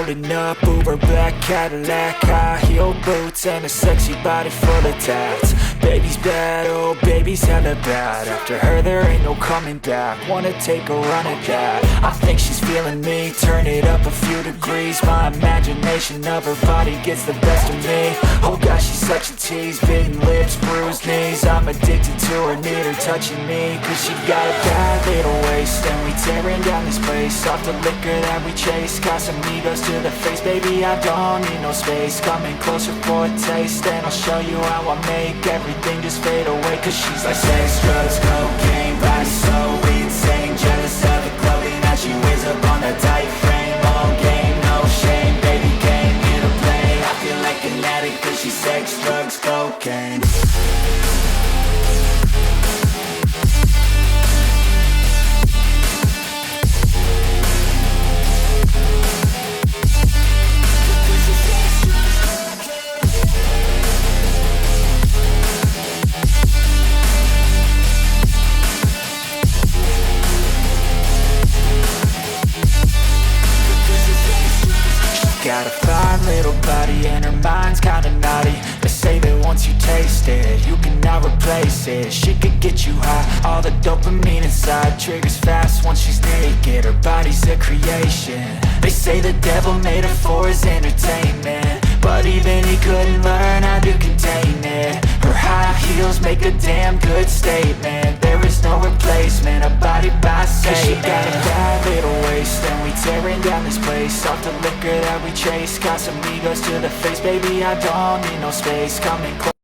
Rolling up, Uber black Cadillac, high heel boots and a sexy body full of tats. Baby's bad, oh baby's hella bad. After her there ain't no coming back. Wanna take a run at that. I think she's feeling me, turn it up a few degrees. My imagination of her body gets the best of me. Oh gosh, she's such a tease, bitten lips, bruised knees. I'm addicted to her, need her touching me. Cause she got a bad little waist, and we tearing down this place. Off the liquor that we chase, Casamigos to the face. Baby, I don't need no space. Coming closer for a taste, and I'll show you how I make everything just fade away. Cause she's like sex, drugs, cocaine, body so insane. Jealous of the clothing that she wears up on that tight frame. All game, no shame, baby came here to play. I feel like an addict cause she's sex, drugs, cocaine. Got a fine little body and her mind's kinda naughty. They say that once you taste it, you cannot replace it. She could get you high, all the dopamine inside triggers fast once she's naked. Her body's a creation. They say the devil made her for his entertainment, but even he couldn't learn how to contain it. Her high heels make a damn good statement. There is no replacement, a body by Satan. She got a bad little waist, and we tearing down this place. Off the liquor that we chase, Casamigos to the face. Baby, I don't need no space. Coming close.